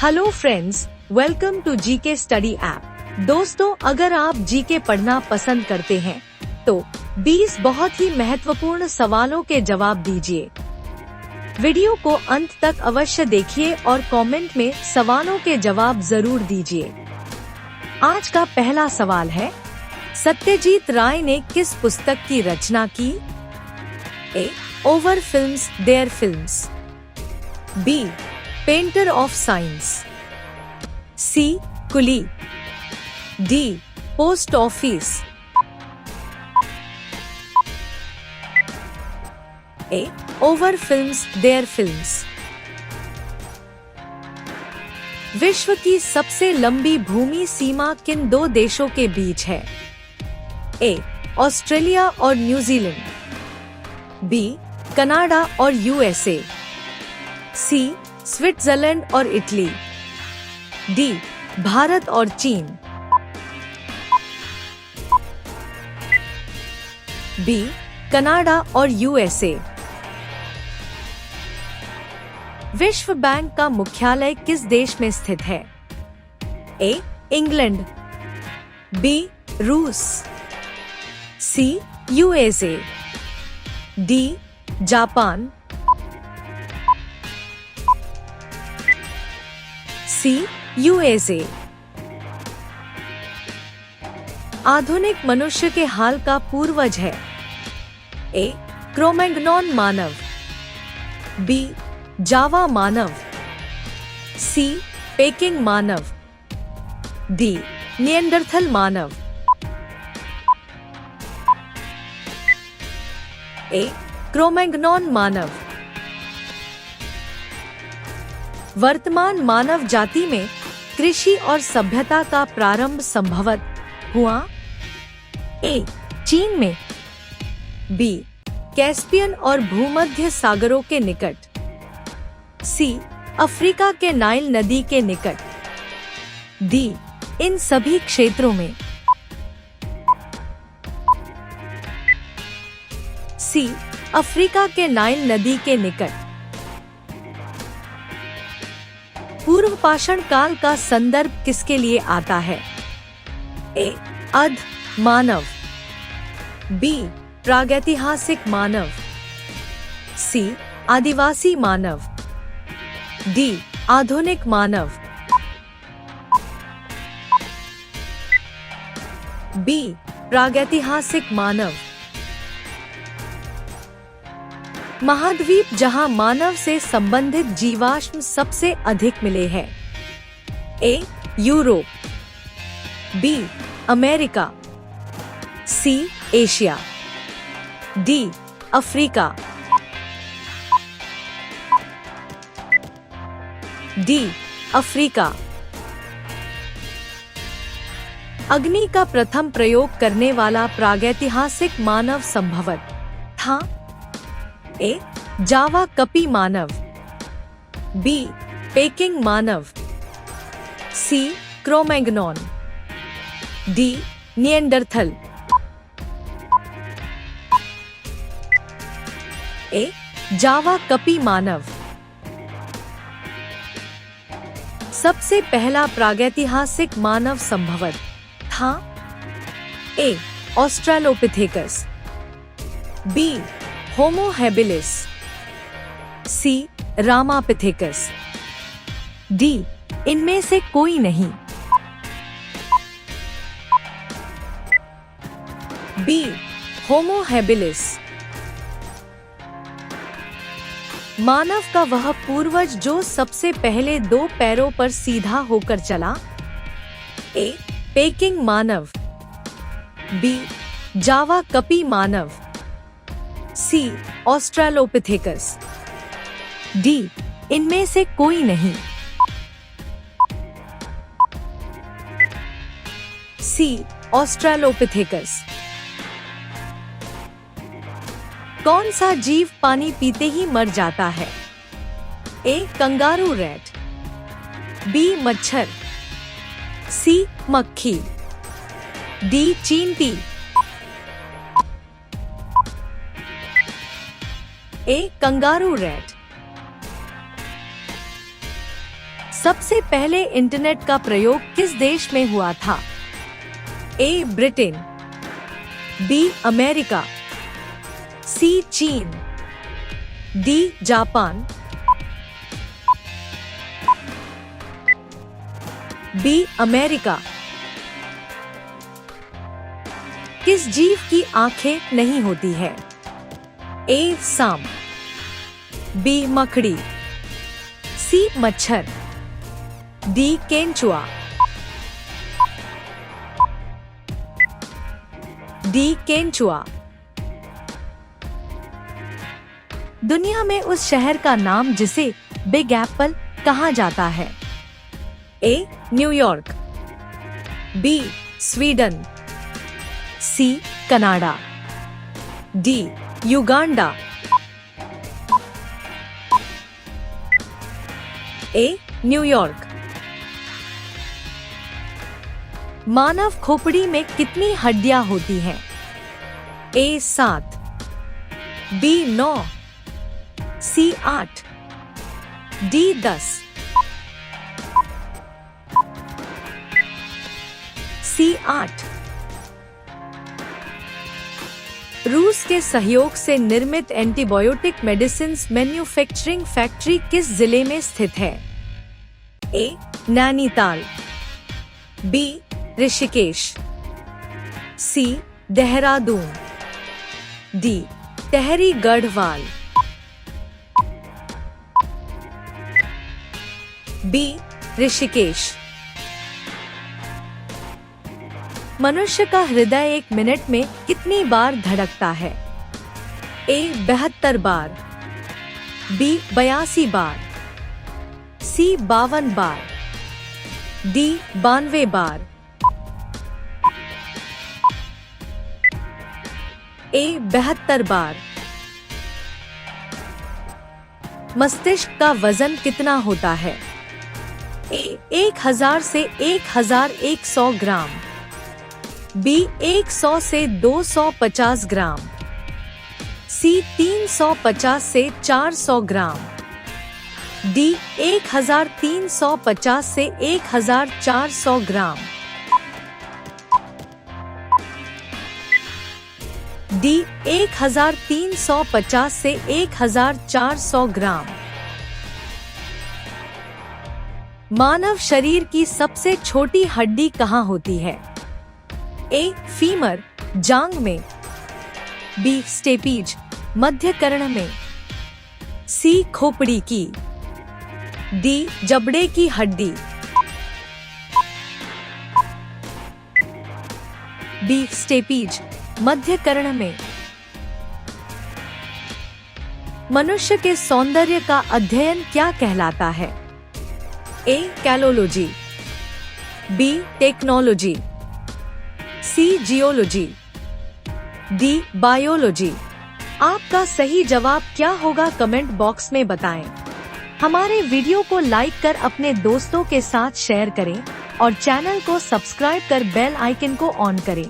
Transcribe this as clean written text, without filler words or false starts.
Hello friends, welcome to GK study app. दोस्तों, अगर आप जीके पढ़ना पसंद करते हैं तो 20 बहुत ही महत्वपूर्ण सवालों के जवाब दीजिए। वीडियो को अंत तक अवश्य देखिए और कमेंट में सवालों के जवाब जरूर दीजिए। आज का पहला सवाल है, सत्यजीत राय ने किस पुस्तक की रचना की? A. Our films their films. B. Painter of science. C. Coolie. D. Post office. A. Our films their films. विश्व की सबसे लंबी भूमि सीमा किन दो देशों के बीच है? ए. ऑस्ट्रेलिया और न्यूजीलैंड। बी. कनाडा और यूएसए। सी. स्विट्जरलैंड और इटली। डी. भारत और चीन। बी. कनाडा और यूएसए। विश्व बैंक का मुख्यालय किस देश में स्थित है? ए. इंग्लैंड। बी. रूस। सी. यूएसए। डी. जापान। सी. यूएसए। आधुनिक मनुष्य के हाल का पूर्वज है? ए. क्रोमैग्नॉन मानव। बी. जावा मानव। सी. पेकिंग मानव। डी. निएंडरथल मानव। ए. क्रोमैग्नॉन मानव। वर्तमान मानव जाति में कृषि और सभ्यता का प्रारंभ संभवतः हुआ? ए. चीन में। बी. कैस्पियन और भूमध्य सागरों के निकट। सी. अफ्रीका के नाइल नदी के निकट। डी. इन सभी क्षेत्रों में। सी. अफ्रीका के नाइल नदी के निकट। पूर्व पाषाण काल का संदर्भ किसके लिए आता है? ए. अध मानव। बी. प्रागैतिहासिक मानव। सी. आदिवासी मानव। डी. आधुनिक मानव। बी. प्रागैतिहासिक मानव। महाद्वीप जहां मानव से संबंधित जीवाश्म सबसे अधिक मिले हैं? A. Europe. B. America. C. Asia. D. Africa. D. Africa. अग्नि का प्रथम प्रयोग करने वाला प्रागैतिहासिक मानव संभवतः था? ए. जावा कपी मानव। बी. पेकिंग मानव। सी. क्रोमैग्नॉन। डी. निएंडरथल। ए. जावा कपी मानव। सबसे पहला प्रागैतिहासिक मानव संभवतः था? ए. ऑस्ट्रेलोपिथेकस। बी. Homo habilis. सी. रामापिथेकस। डी. इनमें से कोई नहीं। बी. Homo habilis. मानव का वह पूर्वज जो सबसे पहले दो पैरों पर सीधा होकर चला? ए. पेकिंग मानव। बी. जावा कपी मानव। सी. ऑस्ट्रेलोपिथेकस। डी. इनमें से कोई नहीं। सी. ऑस्ट्रेलोपिथेकस। कौन सा जीव पानी पीते ही मर जाता है? ए. Kangaroo rat. बी. मच्छर। सी. मक्खी। डी. चींटी। ए. Kangaroo rat. सबसे पहले इंटरनेट का प्रयोग किस देश में हुआ था? ए ब्रिटेन, बी अमेरिका, सी चीन, डी जापान, बी अमेरिका। किस जीव की आंखें नहीं होती है? ए सांप, बी मकड़ी, सी मच्छर, डी केंचुआ, डी केंचुआ। दुनिया में उस शहर का नाम जिसे बिग एप्पल कहा जाता है? A New York, B Sweden, C Canada, D Uganda. A New York. मानव खोपड़ी में कितनी हड्डियां होती हैं? A 7, B 9, C 8, D 10, C 8। रूस के सहयोग से निर्मित एंटीबायोटिक मेडिसिन्स मैन्युफैक्चरिंग फैक्ट्री किस जिले में स्थित है? ए नैनीताल, बी ऋषिकेश, सी देहरादून, डी टेहरी गढ़वाल, बी ऋषिकेश। मनुष्य का हृदय 1 मिनट में कितनी बार धड़कता है? ए 72 बार, बी 82 बार, सी 52 बार, डी 92 बार, ए 72 बार। मस्तिष्क का वजन कितना होता है? ए 1000 से 1100 ग्राम, बी 100 से 250 ग्राम, सी 350 से 400 ग्राम, डी 1350 से 1400 ग्राम, डी 1350 से 1400 ग्राम। मानव शरीर की सबसे छोटी हड्डी कहाँ होती है? ए फीमर, जांग में, बी स्टेपीज, मध्य कर्ण में, सी खोपड़ी की, डी जबड़े की हड्डी, बी स्टेपीज, मध्य कर्ण में। मनुष्य के सौंदर्य का अध्ययन क्या कहलाता है? ए कैलोलॉजी, बी टेक्नोलॉजी, सी जियोलॉजी, डी बायोलॉजी। आपका सही जवाब क्या होगा कमेंट बॉक्स में बताएं। हमारे वीडियो को लाइक कर अपने दोस्तों के साथ शेयर करें और चैनल को सब्सक्राइब कर बेल आइकन को ऑन करें।